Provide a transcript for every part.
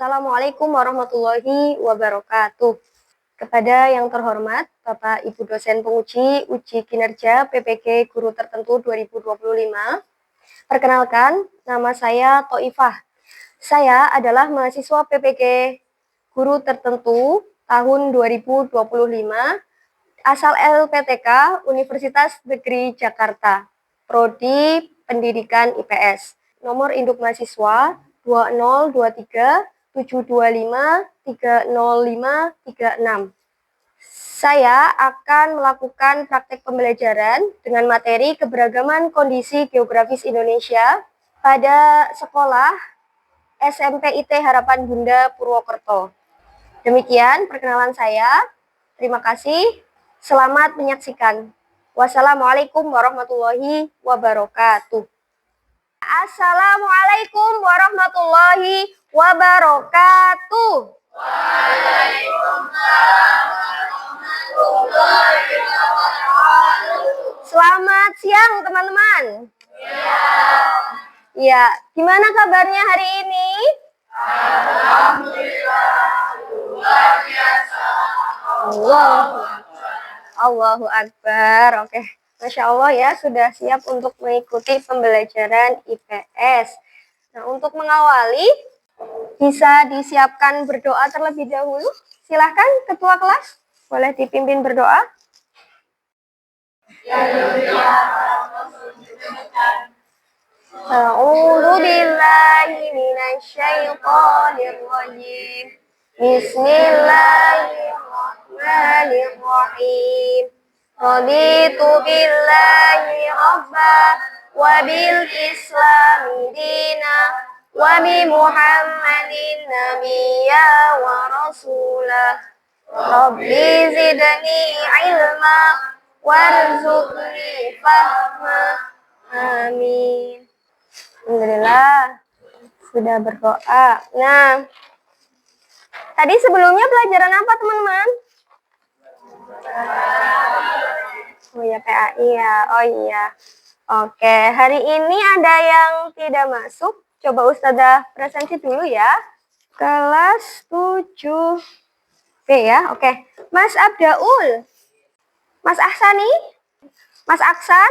Assalamualaikum warahmatullahi wabarakatuh. Kepada yang terhormat Bapak Ibu dosen penguji uji kinerja PPG Guru Tertentu 2025. Perkenalkan, nama saya Thoifah. Saya adalah mahasiswa PPG Guru Tertentu tahun 2025 asal LPTK Universitas Negeri Jakarta, Prodi Pendidikan IPS. Nomor induk mahasiswa 2023-725-305-36. Saya akan melakukan praktek pembelajaran dengan materi keberagaman kondisi geografis Indonesia pada sekolah SMP IT Harapan Bunda Purwokerto. Demikian perkenalan saya. Terima kasih. Selamat menyaksikan. Wassalamualaikum warahmatullahi wabarakatuh. Assalamualaikum warahmatullahi wabarakatuh. Waalaikumsalam warahmatullahi wabarakatuh. Selamat siang teman-teman. Ya, gimana kabarnya hari ini? Alhamdulillah, luar biasa. Allahu Akbar. Oke. Masya Allah ya, sudah siap untuk mengikuti pembelajaran IPS. Nah, untuk mengawali, bisa disiapkan berdoa terlebih dahulu. Silahkan Ketua kelas, boleh dipimpin berdoa. A'udzu billahi minasyaitonir rajim. Bismillahirrahmanirrahim. Raditu billahi rabba wa bil islami dina wa bi Muhammadin nabiyya wa rasulah. Rabbi zidni ilma warzuqni fahma. Amin. Alhamdulillah sudah berdoa. Nah, tadi sebelumnya pelajaran apa teman-teman? Oh ya, PAI ya. Oh iya. Oke, hari ini ada yang tidak masuk. Coba Ustazah presentasi dulu ya. Kelas 7B ya. Oke. Mas Abdaul. Mas Ahsani. Mas Aksan.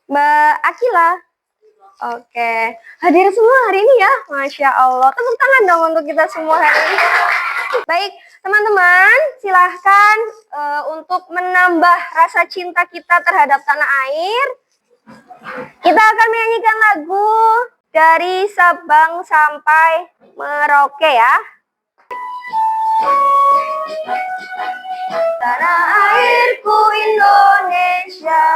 Mbak Akila. Oke. Hadir semua hari ini ya. Masya Allah. Tepuk tangan dong untuk kita semua hari ini. Baik, teman-teman, silahkan untuk menambah rasa cinta kita terhadap tanah air. Kita akan menyanyikan lagu dari Sabang sampai Merauke ya. Tanah airku Indonesia.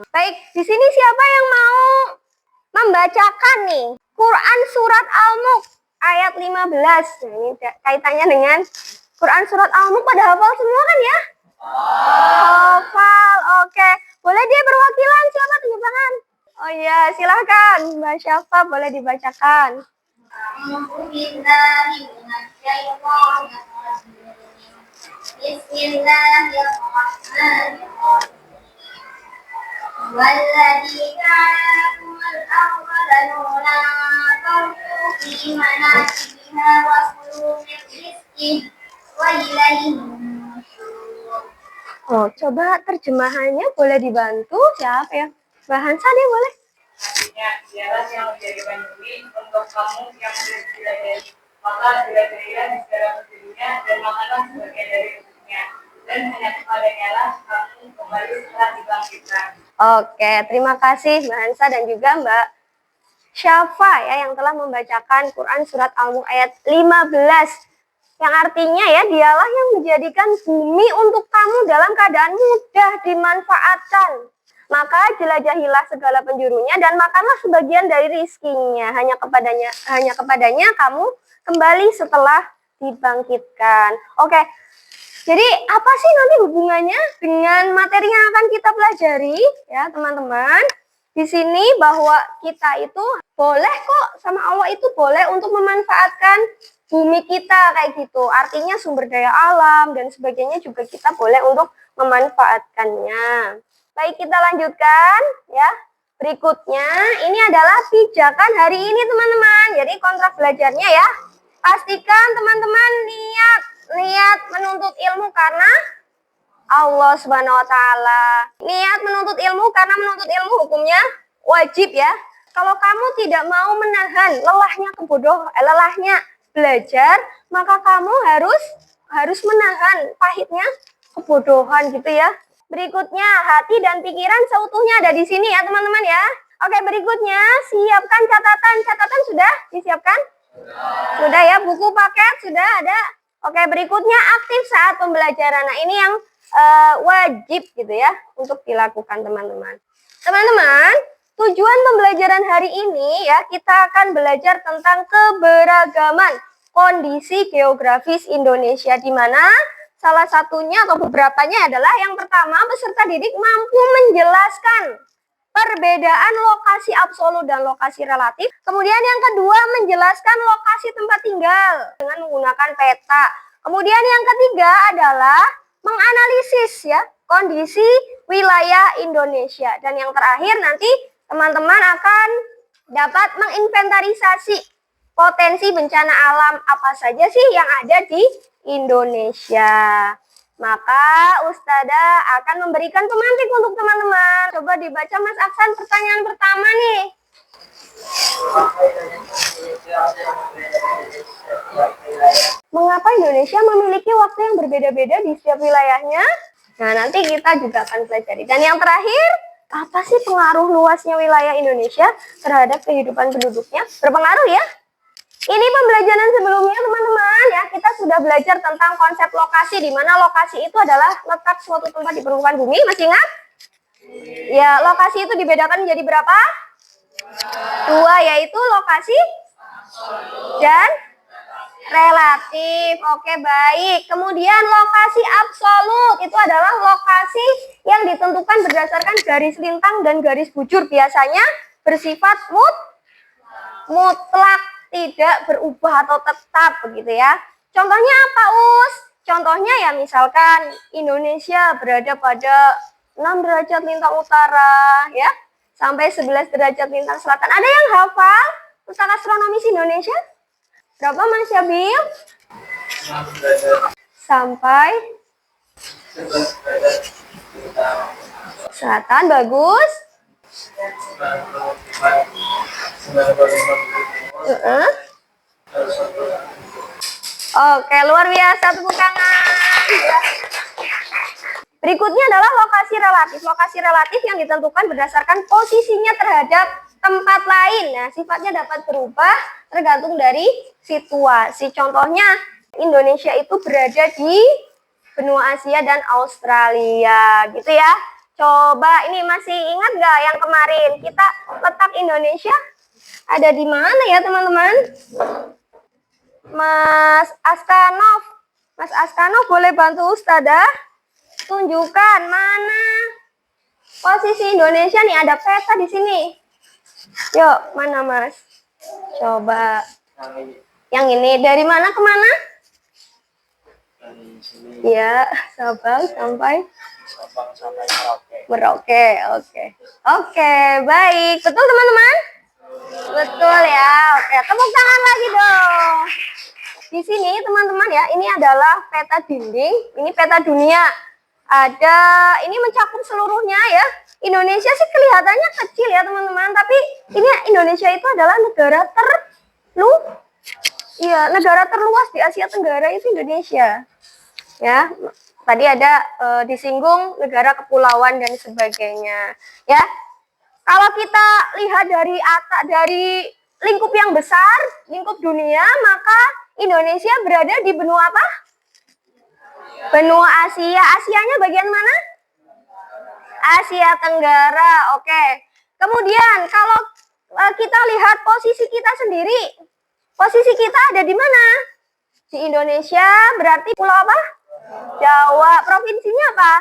Baik, di sini siapa yang mau membacakan nih Quran Surat Al-Mulk ayat 15. Nah, ini kaitannya dengan Quran Surat Al-Mulk. Pada hafal semua kan ya? Hafal, oke. Boleh dia perwakilan, siapa tunjuk tangan? Oh iya, silahkan Mbak Syafa boleh dibacakan. Bismillahirrahmanirrahim. والذي جعل لكم الأرض ذلولا فامشوا في مناكبها وكلوا من رزقه وإليه النشور. Oh, coba terjemahannya boleh dibantu siapa ya? Mbak Hansa deh boleh. Ya, dialah yang menjadi penyulit untuk kamu yang belajar. Maka belajarlah di segala penjurinya dan makanlah sebagian dari rezeki-nya. Dan hanya kepadanya lah kamu kembali setelah dibangkitkan. Oke, terima kasih Mbak Hansa dan juga Mbak Syafa ya yang telah membacakan Quran Surat Al-Mulk ayat 15. Yang artinya ya, dialah yang menjadikan bumi untuk kamu dalam keadaan mudah dimanfaatkan. Maka jelajahilah segala penjurunya dan makanlah sebagian dari rizkinya. Hanya kepadanya kamu kembali setelah dibangkitkan. Oke. Jadi apa sih nanti hubungannya dengan materi yang akan kita pelajari ya teman-teman? Di sini bahwa kita itu boleh kok sama Allah itu boleh untuk memanfaatkan bumi kita kayak gitu. Artinya sumber daya alam dan sebagainya juga kita boleh untuk memanfaatkannya. Baik, kita lanjutkan ya. Berikutnya, ini adalah pijakan hari ini teman-teman. Jadi kontrak belajarnya ya. Pastikan teman-teman niat menuntut ilmu karena Allah Subhanahu wa taala. Niat menuntut ilmu karena menuntut ilmu hukumnya wajib ya. Kalau kamu tidak mau menahan lelahnya belajar, maka kamu harus menahan pahitnya kebodohan gitu ya. Berikutnya, hati dan pikiran seutuhnya ada di sini ya teman-teman ya. Oke, berikutnya siapkan catatan. Catatan sudah disiapkan? Sudah ya, buku paket sudah ada. Oke, berikutnya aktif saat pembelajaran. Nah, ini yang wajib gitu ya untuk dilakukan teman-teman. Teman-teman, tujuan pembelajaran hari ini ya, kita akan belajar tentang keberagaman kondisi geografis Indonesia, di mana salah satunya atau beberapanya adalah yang pertama, peserta didik mampu menjelaskan perbedaan lokasi absolut dan lokasi relatif. Kemudian yang kedua, menjelaskan lokasi tempat tinggal dengan menggunakan peta. Kemudian yang ketiga adalah menganalisis ya kondisi wilayah Indonesia. Dan yang terakhir nanti teman-teman akan dapat menginventarisasi potensi bencana alam apa saja sih yang ada di Indonesia. Maka Ustazah akan memberikan pemantik untuk teman-teman. Coba dibaca Mas Aksan pertanyaan pertama nih. Mengapa Indonesia memiliki waktu yang berbeda-beda di setiap wilayahnya? Nah, nanti kita juga akan pelajari. Dan yang terakhir, apa sih pengaruh luasnya wilayah Indonesia terhadap kehidupan penduduknya? Berpengaruh ya? Ini pembelajaran sebelumnya teman-teman ya, kita sudah belajar tentang konsep lokasi, di mana lokasi itu adalah letak suatu tempat di permukaan bumi. Masih ingat? Ya, lokasi itu dibedakan menjadi berapa? Dua, yaitu lokasi dan relatif. Oke, baik. Kemudian lokasi absolut itu adalah lokasi yang ditentukan berdasarkan garis lintang dan garis bujur, biasanya bersifat mutlak, tidak berubah atau tetap begitu ya. Contohnya apa, Us? Contohnya ya misalkan Indonesia berada pada 6 derajat lintang utara ya, sampai 11 derajat lintang selatan. Ada yang hafal tentang astronomis Indonesia? Berapa Mas Yabil? Sampai selatan, bagus. Oke, luar biasa, tepuk tangan. Berikutnya adalah lokasi relatif. Lokasi relatif yang ditentukan berdasarkan posisinya terhadap tempat lain. Nah, sifatnya dapat berubah tergantung dari situasi. Contohnya, Indonesia itu berada di benua Asia dan Australia, gitu ya. Coba ini masih ingat nggak yang kemarin kita letak Indonesia ada di mana ya teman-teman? Mas Askanov boleh bantu Ustazah tunjukkan mana posisi Indonesia nih, ada peta di sini. Yuk, mana Mas? Coba yang ini, dari mana ke mana? Ya, Sabang sampai Merauke. Oke, baik. Betul teman-teman? Betul ya. Oke, tepuk tangan lagi dong. Di sini teman-teman ya, ini adalah peta dinding, ini peta dunia. Ini mencakup seluruhnya ya. Indonesia sih kelihatannya kecil ya teman-teman, tapi ini Indonesia itu adalah negara terluas di Asia Tenggara itu Indonesia. Ya, tadi ada disinggung negara kepulauan dan sebagainya. Ya, kalau kita lihat dari lingkup yang besar, lingkup dunia, maka Indonesia berada di benua apa? Benua Asia. Asianya bagian mana? Asia Tenggara. Oke. Kemudian kalau kita lihat posisi kita sendiri, posisi kita ada di mana? Di Indonesia, berarti pulau apa? Jawa. Provinsinya apa?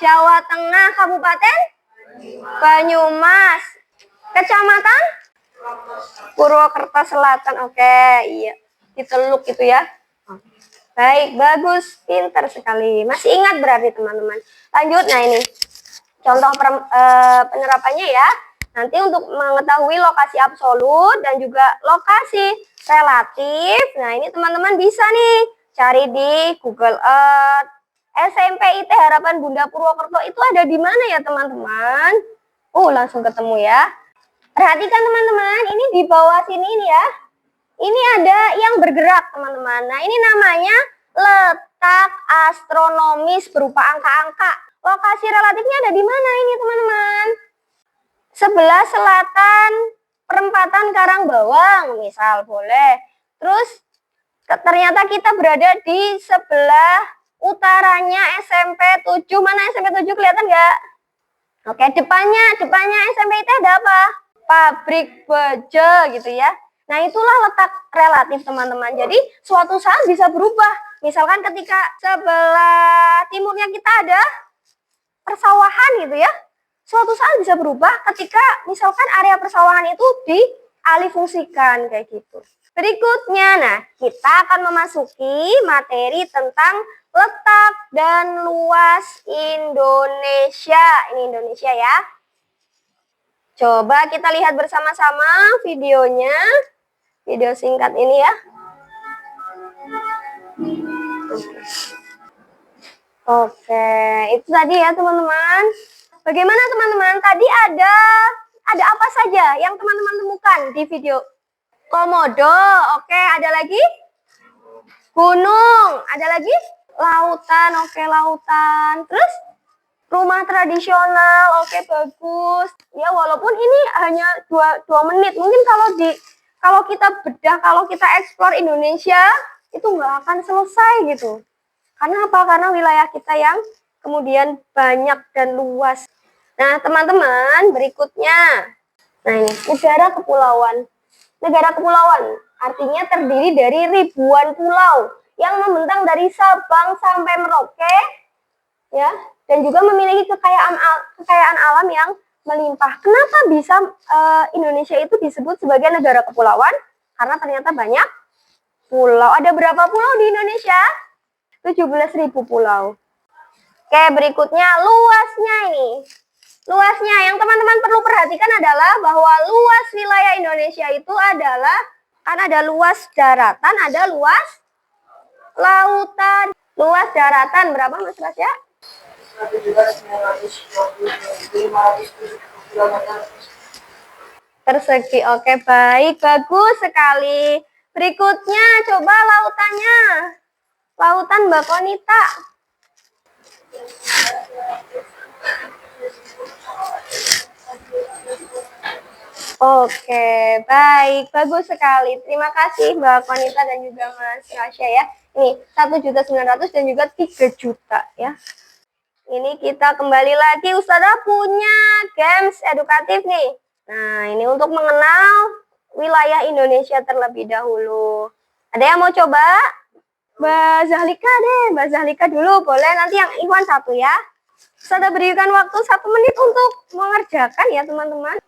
Jawa Tengah. Kabupaten Banyumas. Kecamatan Purwokerto Selatan. Oke, iya. Di Teluk gitu ya. Baik, bagus, pintar sekali. Masih ingat berarti teman-teman. Lanjut, nah ini contoh penerapannya ya. Nanti untuk mengetahui lokasi absolut dan juga lokasi relatif, nah ini teman-teman bisa nih cari di Google Earth. SMP IT Harapan Bunda Purwokerto itu ada di mana ya teman-teman? Langsung ketemu ya. Perhatikan teman-teman, ini di bawah sini nih ya. Ini ada yang bergerak teman-teman. Nah ini namanya letak astronomis berupa angka-angka. Lokasi relatifnya ada di mana ini teman-teman? Sebelah selatan perempatan Karangbawang misal boleh. Terus ternyata kita berada di sebelah utaranya SMP 7. Mana SMP 7 kelihatan nggak? Oke, depannya SMP itu ada apa? Pabrik baja gitu ya. Nah itulah letak relatif teman-teman. Jadi suatu saat bisa berubah. Misalkan ketika sebelah timurnya kita ada persawahan gitu ya. Suatu saat bisa berubah ketika misalkan area persawahan itu dialihfungsikan kayak gitu. Berikutnya, nah kita akan memasuki materi tentang letak dan luas Indonesia. Ini Indonesia ya. Coba kita lihat bersama-sama videonya. Video singkat ini ya. Oke, itu tadi ya teman-teman. Bagaimana teman-teman? Tadi ada apa saja yang teman-teman temukan di video? Komodo, oke, ada lagi? Gunung, ada lagi? Lautan, oke, lautan. Terus rumah tradisional, oke, bagus. Ya walaupun ini hanya 2 menit, mungkin kalau kita bedah, kalau kita eksplor Indonesia itu nggak akan selesai gitu. Karena apa? Karena wilayah kita yang kemudian banyak dan luas. Nah teman-teman, berikutnya, nah ini negara kepulauan. Negara kepulauan artinya terdiri dari ribuan pulau yang membentang dari Sabang sampai Merauke, ya, dan juga memiliki kekayaan alam yang melimpah. Kenapa bisa Indonesia itu disebut sebagai negara kepulauan? Karena ternyata banyak pulau. Ada berapa pulau di Indonesia? 17.000 pulau. Oke, berikutnya luasnya ini. Luasnya yang teman-teman perlu perhatikan adalah bahwa luas wilayah Indonesia itu adalah, kan ada luas daratan, ada luas lautan. Luas daratan berapa Mas Rasya? 1.925.570 km persegi. Oke, baik, bagus sekali. Berikutnya coba lautannya. Lautan Mbak Konita. Oke, baik, bagus sekali. Terima kasih Mbak Konita dan juga Mas Rasya ya. Ini 1.900.000 dan juga 3 juta ya. Ini kita kembali lagi, Ustazah punya games edukatif nih. Nah, ini untuk mengenal wilayah Indonesia terlebih dahulu. Ada yang mau coba? Mbak Zahlika deh, Mbak Zahlika dulu. Boleh, nanti yang Iwan 1 ya. Ustazah berikan waktu 1 menit untuk mengerjakan ya teman-teman.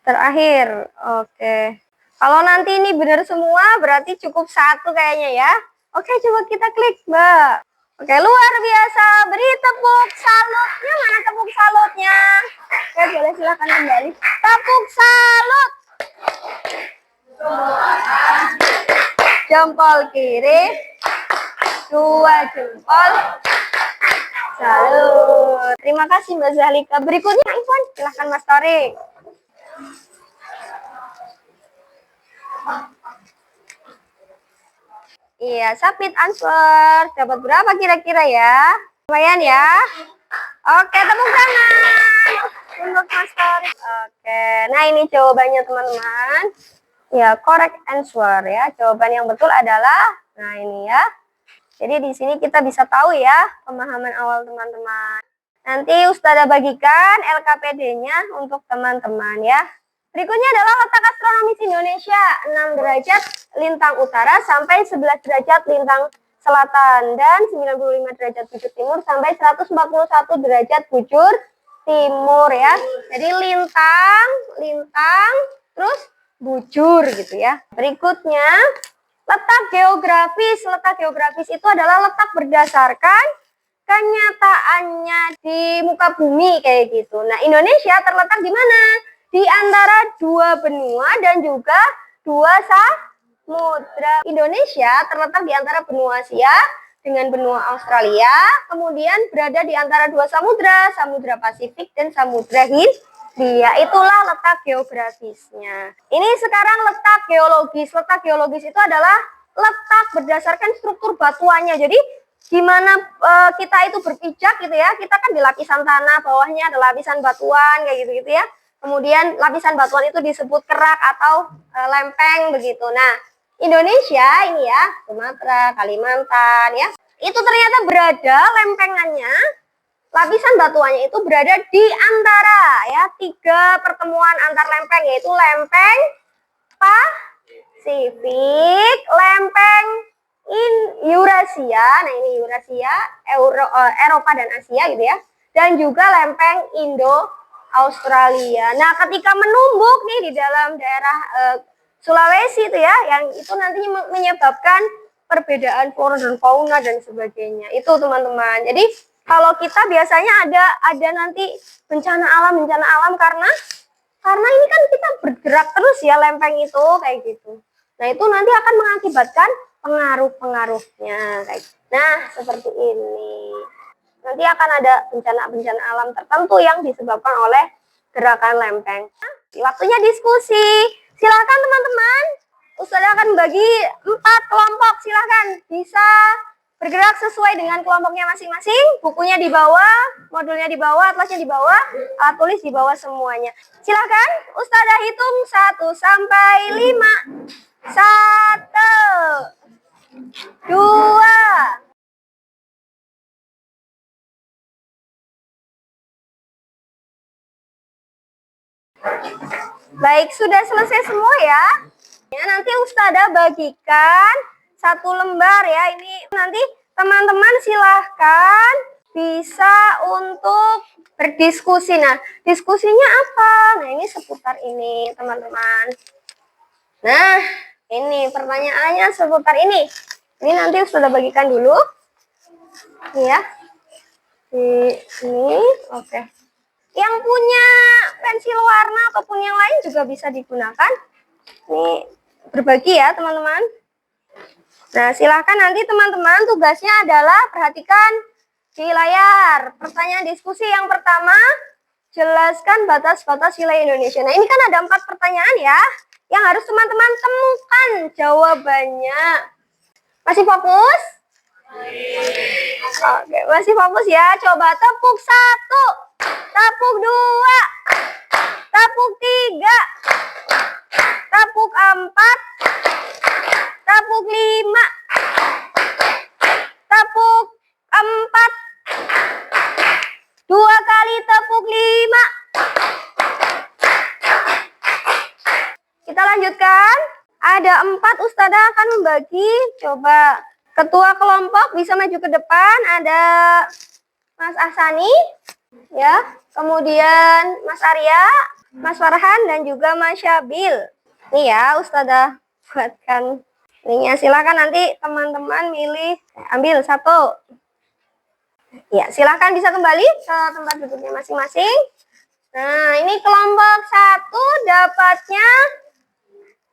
Terakhir, oke. Kalau nanti ini benar semua, berarti cukup 1 kayaknya ya. Oke, coba kita klik, Mbak. Oke, luar biasa. Beri tepuk salutnya. Mana tepuk salutnya? Oke, boleh silakan kembali. Tepuk salut. Jempol kiri. 2 jempol. Salut. Terima kasih Mbak Zahlika. Berikutnya, Iwan, silakan Mas Torik. Iya, submit answer. Dapat berapa kira-kira ya? Lumayan ya. Oke, tepuk tangan untuk Mas Torik. Oke, nah ini jawabannya teman-teman. Ya, correct answer ya. Jawaban yang betul adalah, nah ini ya. Jadi di sini kita bisa tahu ya pemahaman awal teman-teman. Nanti Ustazah bagikan LKPD-nya untuk teman-teman ya. Berikutnya adalah letak astronomis Indonesia, 6 derajat lintang utara sampai 11 derajat lintang selatan dan 95 derajat bujur timur sampai 141 derajat bujur timur ya. Jadi lintang, terus bujur gitu ya. Berikutnya, letak geografis. Letak geografis itu adalah letak berdasarkan kenyataannya di muka bumi kayak gitu. Nah, Indonesia terletak di mana? Di antara dua benua dan juga dua samudra. Indonesia terletak di antara benua Asia dengan benua Australia, kemudian berada di antara dua samudra, Samudra Pasifik dan Samudra Hindia. Itulah letak geografisnya. Ini sekarang letak geologis. Letak geologis itu adalah letak berdasarkan struktur batuannya. Jadi gimana kita itu berpijak gitu ya, kita kan di lapisan tanah, bawahnya ada lapisan batuan kayak gitu-gitu ya. Kemudian lapisan batuan itu disebut kerak atau lempeng begitu. Nah, Indonesia ini ya, Sumatera, Kalimantan ya, itu ternyata berada lempengannya, lapisan batuannya itu berada di antara ya tiga pertemuan antar lempeng, yaitu lempeng Pasifik, lempeng Eurasia, nah ini Eurasia, Eropa dan Asia gitu ya, dan juga lempeng Indo-Australia. Nah, ketika menumbuk nih di dalam daerah Sulawesi itu ya, yang itu nantinya menyebabkan perbedaan flora dan fauna dan sebagainya. Itu teman-teman. Jadi kalau kita biasanya ada nanti bencana alam karena ini kan kita bergerak terus ya lempeng itu kayak gitu. Nah, itu nanti akan mengakibatkan pengaruh-pengaruhnya kayak gitu. Nah, seperti ini. Nanti akan ada bencana-bencana alam tertentu yang disebabkan oleh gerakan lempeng. Waktunya diskusi. Silahkan teman-teman. Ustazah akan bagi 4 kelompok. Silahkan bisa bergerak sesuai dengan kelompoknya masing-masing. Bukunya di bawah, modulnya di bawah, atlasnya di bawah, alat tulis di bawah semuanya. Silahkan Ustazah hitung 1 sampai 5. 1, 2. Baik, sudah selesai semua ya. Ya, nanti Ustazah bagikan 1 lembar ya. Ini nanti teman-teman silahkan bisa untuk berdiskusi. Nah, diskusinya apa? Nah, ini seputar ini teman-teman. Nah, ini pertanyaannya seputar ini. Ini nanti Ustazah bagikan dulu. Ya. Ini, oke. Yang punya pensil warna ataupun yang lain juga bisa digunakan. Ini berbagi ya teman-teman. Nah, silahkan nanti teman-teman tugasnya adalah perhatikan di layar. Pertanyaan diskusi yang pertama, jelaskan batas-batas wilayah Indonesia. Nah, ini kan ada 4 pertanyaan ya, yang harus teman-teman temukan jawabannya. Masih fokus? Oke, masih fokus ya. Coba tepuk 1, tepuk 2, tepuk 3, tepuk 4, tepuk 5, tepuk 4, 2 kali tepuk 5. Kita lanjutkan. Ada 4, Ustazah akan membagi. Coba ketua kelompok bisa maju ke depan. Ada Mas Ahsani, ya. Kemudian Mas Arya, Mas Farhan, dan juga Mas Syabil. Nih ya, Ustazah buatkan linknya. Silakan nanti teman-teman milih, ambil 1. Ya, silakan bisa kembali ke tempat duduknya masing-masing. Nah, ini kelompok 1 dapatnya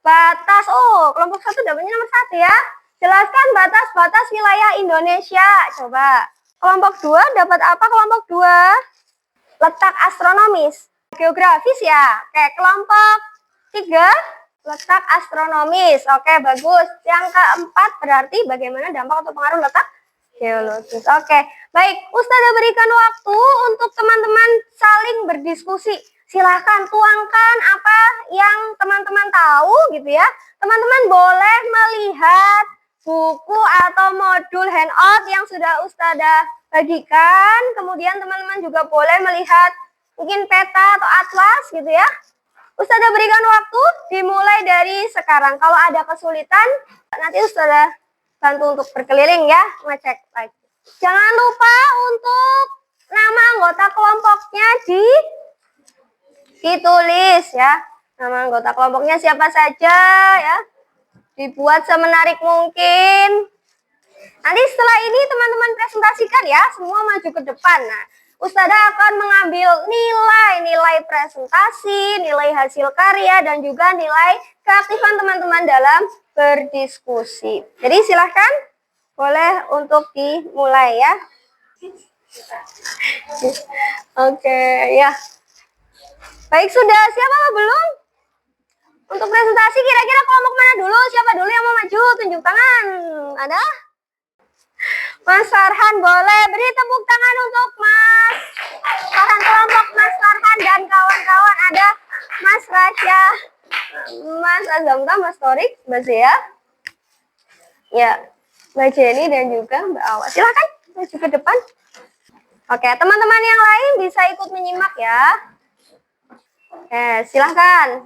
batas. Oh, kelompok 1 dapatnya nomor 1 ya. Jelaskan batas-batas wilayah Indonesia. Coba. Kelompok 2 dapat apa kelompok 2? Letak astronomis. Geografis ya. Oke, kelompok 3 letak astronomis. Oke, bagus. Yang keempat berarti bagaimana dampak atau pengaruh letak geologis. Oke, baik. Ustazah berikan waktu untuk teman-teman saling berdiskusi. Silahkan tuangkan apa yang teman-teman tahu gitu ya. Teman-teman boleh melihat buku atau modul handout yang sudah Ustazah bagikan. Kemudian teman-teman juga boleh melihat mungkin peta atau atlas gitu ya. Ustazah berikan waktu dimulai dari sekarang. Kalau ada kesulitan, nanti Ustazah bantu untuk berkeliling ya, ngecek lagi. Jangan lupa untuk nama anggota kelompoknya ditulis ya. Nama anggota kelompoknya siapa saja ya. Dibuat semenarik mungkin. Nanti setelah ini teman-teman presentasikan ya, semua maju ke depan. Nah, Ustazah akan mengambil nilai presentasi, nilai hasil karya, dan juga nilai keaktifan teman-teman dalam berdiskusi. Jadi silahkan, boleh untuk dimulai ya. Oke, ya. Baik, sudah siapa belum? Untuk presentasi kira-kira kelompok mana dulu? Siapa dulu yang mau maju? Tunjuk tangan. Ada? Mas Farhan, boleh beri tepuk tangan untuk Mas Farhan, kelompok Mas Farhan dan kawan-kawan. Ada Mas Rasya, Mas Azamta, Mas Torik, Mbak Zia, ya, Mbak Jenny dan juga Mbak Awa. Silahkan maju ke depan. Oke, teman-teman yang lain bisa ikut menyimak ya. Oke, silahkan.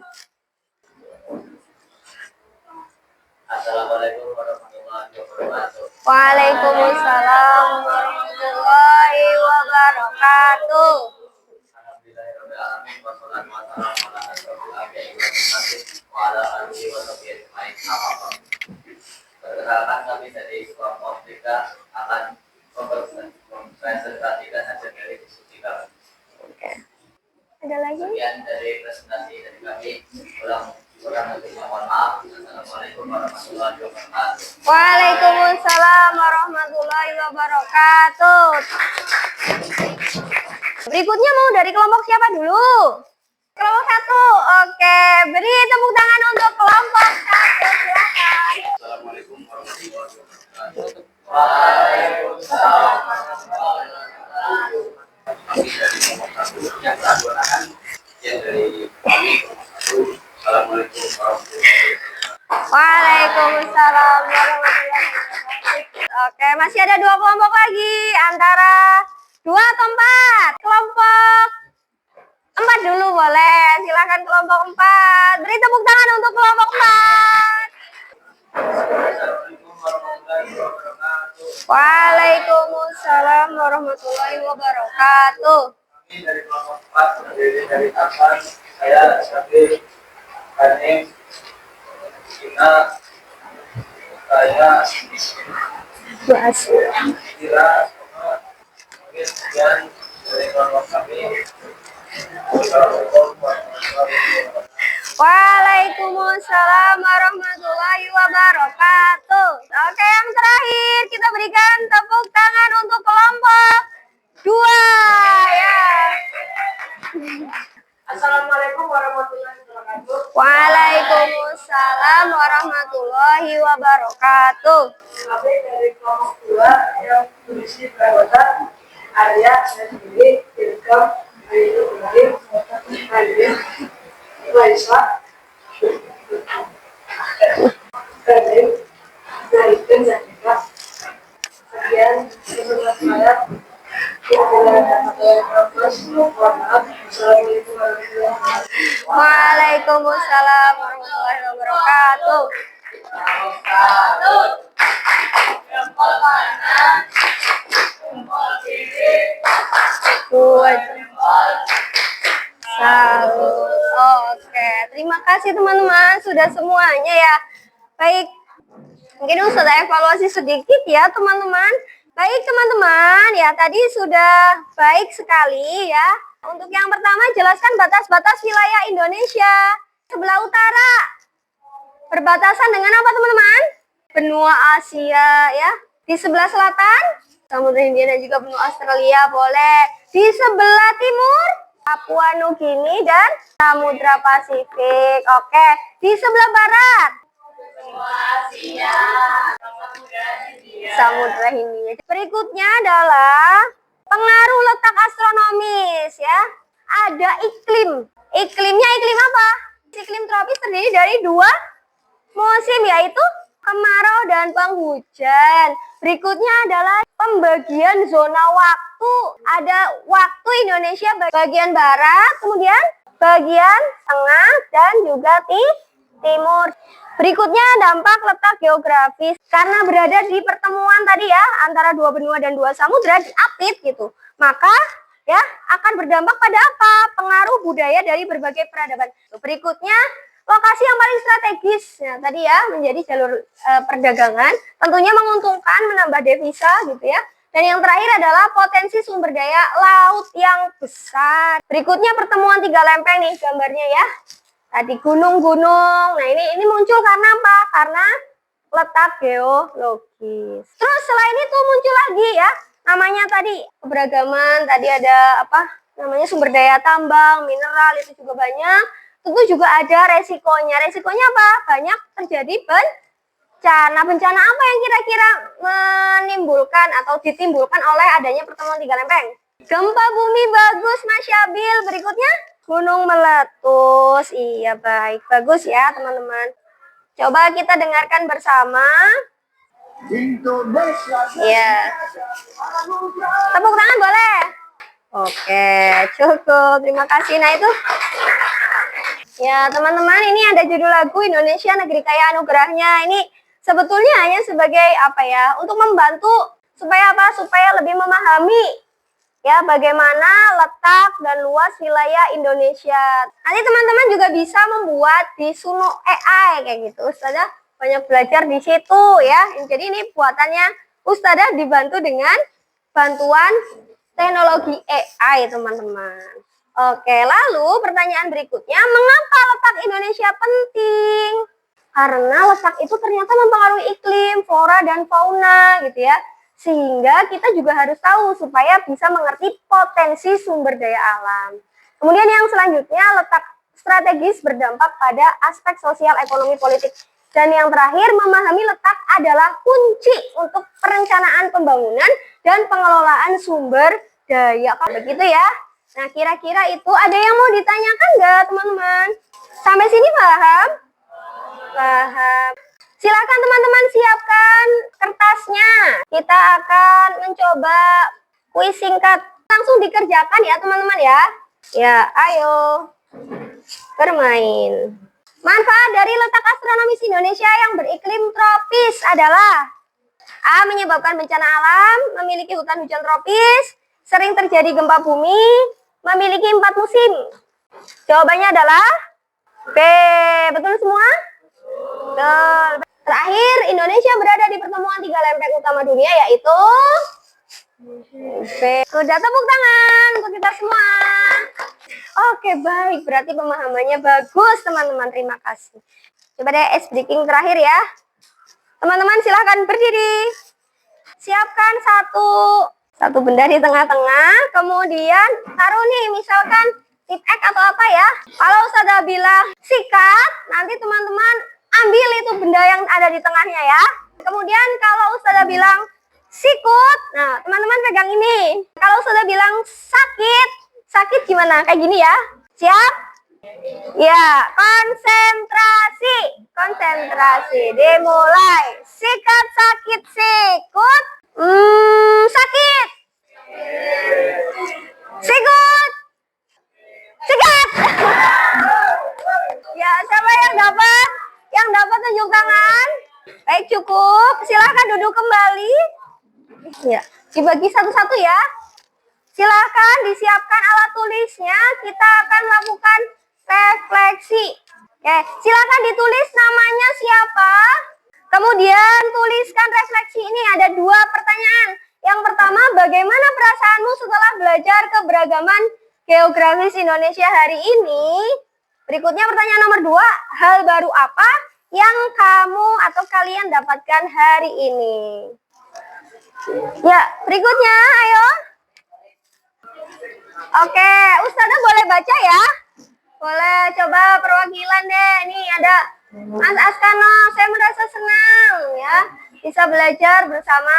Assalamualaikum warahmatullahi wabarakatuh. Waalaikumsalam warahmatullahi wabarakatuh. Alhamdulillahirrahmanirrahim. Wassalatu wassalamu ala asyrofil anbiya'i wal mursalin wa ala alihi wa sahbihi ajma'in. Perkenalkan, kami dari kelompok 3 akan mempresentasikan hasil dari diskusi kami. Oke. Ada lagi? Sekian dari presentasi dari kami. Kurang lebihnya mohon maaf. Assalamualaikum warahmatullahi wabarakatuh. Waalaikumsalam warahmatullahi wabarakatuh. Berikutnya mau dari kelompok siapa dulu? Kelompok 1. Oke, beri tepuk tangan untuk kelompok 1. Silakan. Assalamualaikum warahmatullahi wabarakatuh. Waalaikumsalam warahmatullahi wabarakatuh. Kami dari kelompok 1 yang teraduan yang dari kami. Assalamualaikum warahmatullahi wabarakatuh. Waalaikumsalam warahmatullahi wabarakatuh. Oke, masih ada 2 kelompok lagi. Antara 2 atau 4? Kelompok 4 dulu boleh. Silakan kelompok 4. Beri tepuk tangan untuk kelompok 4. Assalamualaikum warahmatullahi wabarakatuh. Waalaikumsalam warahmatullahi wabarakatuh. Kami dari kelompok 4 terdiri dari Tapan, saya Syafir, Hanim, Ina, saya Kira, kemudian dari kelompok kami. Assalamualaikum warahmatullahi wabarakatuh. Waalaikumsalam warahmatullahi wabarakatuh. Oke, yang terakhir kita berikan tepuk tangan untuk kelompok 2 ya. Assalamualaikum warahmatullahi wabarakatuh. Waalaikumsalam warahmatullahi wabarakatuh. Kami dari kelompok 2 yang berisi perawatan Arya, Sendiri, Ilkam, Ayu, Ibrahim, Ayu, Raisa, Karim, Zaidin, Zanika. Sekian bersama saya. Waalaikumsalam warahmatullahi wabarakatuh. Oke, terima kasih teman-teman sudah semuanya ya. Baik, mungkin sudah evaluasi sedikit ya teman-teman. Baik teman-teman, ya tadi sudah baik sekali ya. Untuk yang pertama, jelaskan batas-batas wilayah Indonesia. Sebelah utara berbatasan dengan apa teman-teman? Benua Asia ya. Di sebelah selatan, Samudra Hindia dan juga benua Australia boleh. Di sebelah timur, Papua Nugini dan Samudra Pasifik. Oke, di sebelah barat, Samudra Hindia. Berikutnya adalah pengaruh letak astronomis ya. Ada iklim. Iklimnya iklim apa? Iklim tropis terdiri dari 2 musim yaitu kemarau dan penghujan. Berikutnya adalah pembagian zona waktu. Ada waktu Indonesia bagian barat, kemudian bagian tengah dan juga timur. Berikutnya dampak letak geografis. Karena berada di pertemuan tadi ya antara 2 benua dan 2 samudra di apit gitu. Maka ya akan berdampak pada apa? Pengaruh budaya dari berbagai peradaban. Berikutnya lokasi yang paling strategis. Nah, tadi ya menjadi jalur perdagangan, tentunya menguntungkan, menambah devisa gitu ya. Dan yang terakhir adalah potensi sumber daya laut yang besar. Berikutnya pertemuan tiga lempeng nih gambarnya ya. Tadi gunung-gunung. Nah, ini muncul karena apa? Karena letak geologis. Terus selain itu muncul lagi ya, namanya tadi keberagaman, tadi ada apa namanya sumber daya tambang, mineral itu juga banyak. Tentu juga ada resikonya. Resikonya apa? Banyak terjadi bencana. Bencana apa yang kira-kira menimbulkan atau ditimbulkan oleh adanya pertemuan tiga lempeng? Gempa bumi, bagus Mas Syabil. Berikutnya gunung meletus. Iya, baik. Bagus ya teman-teman. Coba kita dengarkan bersama. Ya. Tepuk tangan boleh? Oke, cukup. Terima kasih. Nah itu. Ya teman-teman, ini ada judul lagu Indonesia Negeri Kaya Anugerahnya. Ini sebetulnya hanya sebagai apa ya? Untuk membantu supaya apa? Supaya lebih memahami ya bagaimana letak dan luas wilayah Indonesia. Nanti teman-teman juga bisa membuat di Suno AI kayak gitu. Ustazah banyak belajar di situ ya. Jadi ini buatannya Ustazah dibantu dengan bantuan teknologi AI teman-teman. Oke, lalu pertanyaan berikutnya, mengapa letak Indonesia penting? Karena letak itu ternyata mempengaruhi iklim, flora dan fauna gitu ya. Sehingga kita juga harus tahu supaya bisa mengerti potensi sumber daya alam. Kemudian yang selanjutnya, letak strategis berdampak pada aspek sosial, ekonomi, politik. Dan yang terakhir, memahami letak adalah kunci untuk perencanaan pembangunan dan pengelolaan sumber daya. Begitu ya. Nah, kira-kira itu ada yang mau ditanyakan nggak, teman-teman? Sampai sini paham? Paham. Silakan teman-teman siapkan kertasnya. Kita akan mencoba kuis singkat. Langsung dikerjakan ya teman-teman ya. Ya, ayo bermain. Manfaat dari letak astronomis Indonesia yang beriklim tropis adalah A. Menyebabkan bencana alam, memiliki hutan hujan tropis, sering terjadi gempa bumi, memiliki 4 musim. Jawabannya adalah B. Betul semua? Betul. Terakhir, Indonesia berada di pertemuan tiga lempeng utama dunia yaitu B. Udah tepuk tangan untuk kita semua. Oke, baik. Berarti pemahamannya bagus, teman-teman. Terima kasih. Coba deh ice breaking terakhir ya. Teman-teman silahkan berdiri. Siapkan satu benda di tengah-tengah. Kemudian taruh nih, misalkan tip X atau apa ya. Kalau Ustazah bilang sikat, nanti teman-teman ambil itu benda yang ada di tengahnya ya. Kemudian kalau Ustazah bilang sikut, nah teman-teman pegang ini. Kalau Ustazah bilang sakit gimana? Kayak gini ya. Siap? Ya, konsentrasi. Dimulai. Sikat, sakit, sikut. Sakit. Sikut. Sikat. Ya, siapa yang dapat? Yang dapat tunjuk tangan. Baik, cukup. Silahkan duduk kembali. Ya, dibagi satu-satu ya. Silahkan disiapkan alat tulisnya. Kita akan melakukan refleksi. Oke, silahkan ditulis namanya siapa. Kemudian tuliskan refleksi ini. Ada 2 pertanyaan. Yang pertama, bagaimana perasaanmu setelah belajar keberagaman geografis Indonesia hari ini? Berikutnya pertanyaan nomor 2, hal baru apa yang kamu atau kalian dapatkan hari ini? Ya, berikutnya, ayo. Oke, Ustazah boleh baca ya? Boleh, coba perwakilan deh. Ini ada Mas Askano, saya merasa senang ya bisa belajar bersama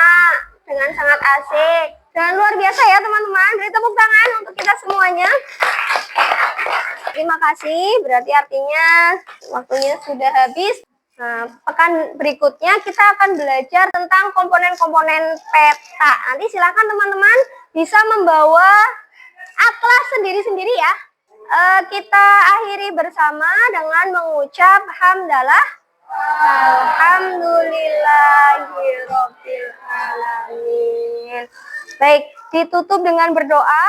dengan sangat asik dan luar biasa ya teman-teman. Beri tepuk tangan untuk kita semuanya. Terima kasih, berarti artinya waktunya sudah habis. Nah, pekan berikutnya kita akan belajar tentang komponen-komponen peta. Nanti silakan teman-teman bisa membawa atlas sendiri-sendiri ya. Kita akhiri bersama dengan mengucap hamdalah. Alhamdulillahirabbil alamin. Baik, ditutup dengan berdoa.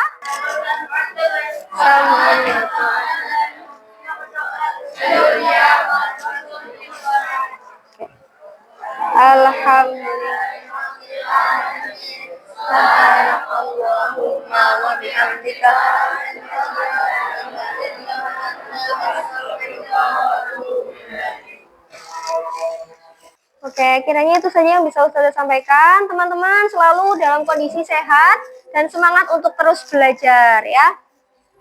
Dunia Alhamdulillah. Subhanakallahumma wa bihamdika. Oke, kiranya itu saja yang bisa Ustazah sampaikan. Teman-teman selalu dalam kondisi sehat dan semangat untuk terus belajar ya.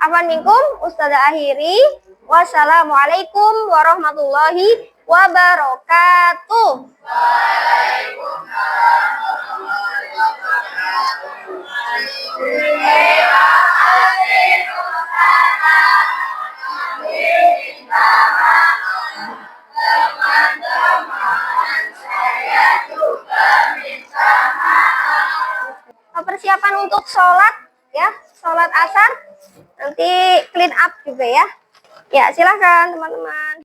Afwan minkum, Ustazah akhiri. Wassalamualaikum warahmatullahi wabarakatuh. Persiapan untuk sholat ya, sholat asar nanti clean up juga ya. Ya silahkan teman-teman.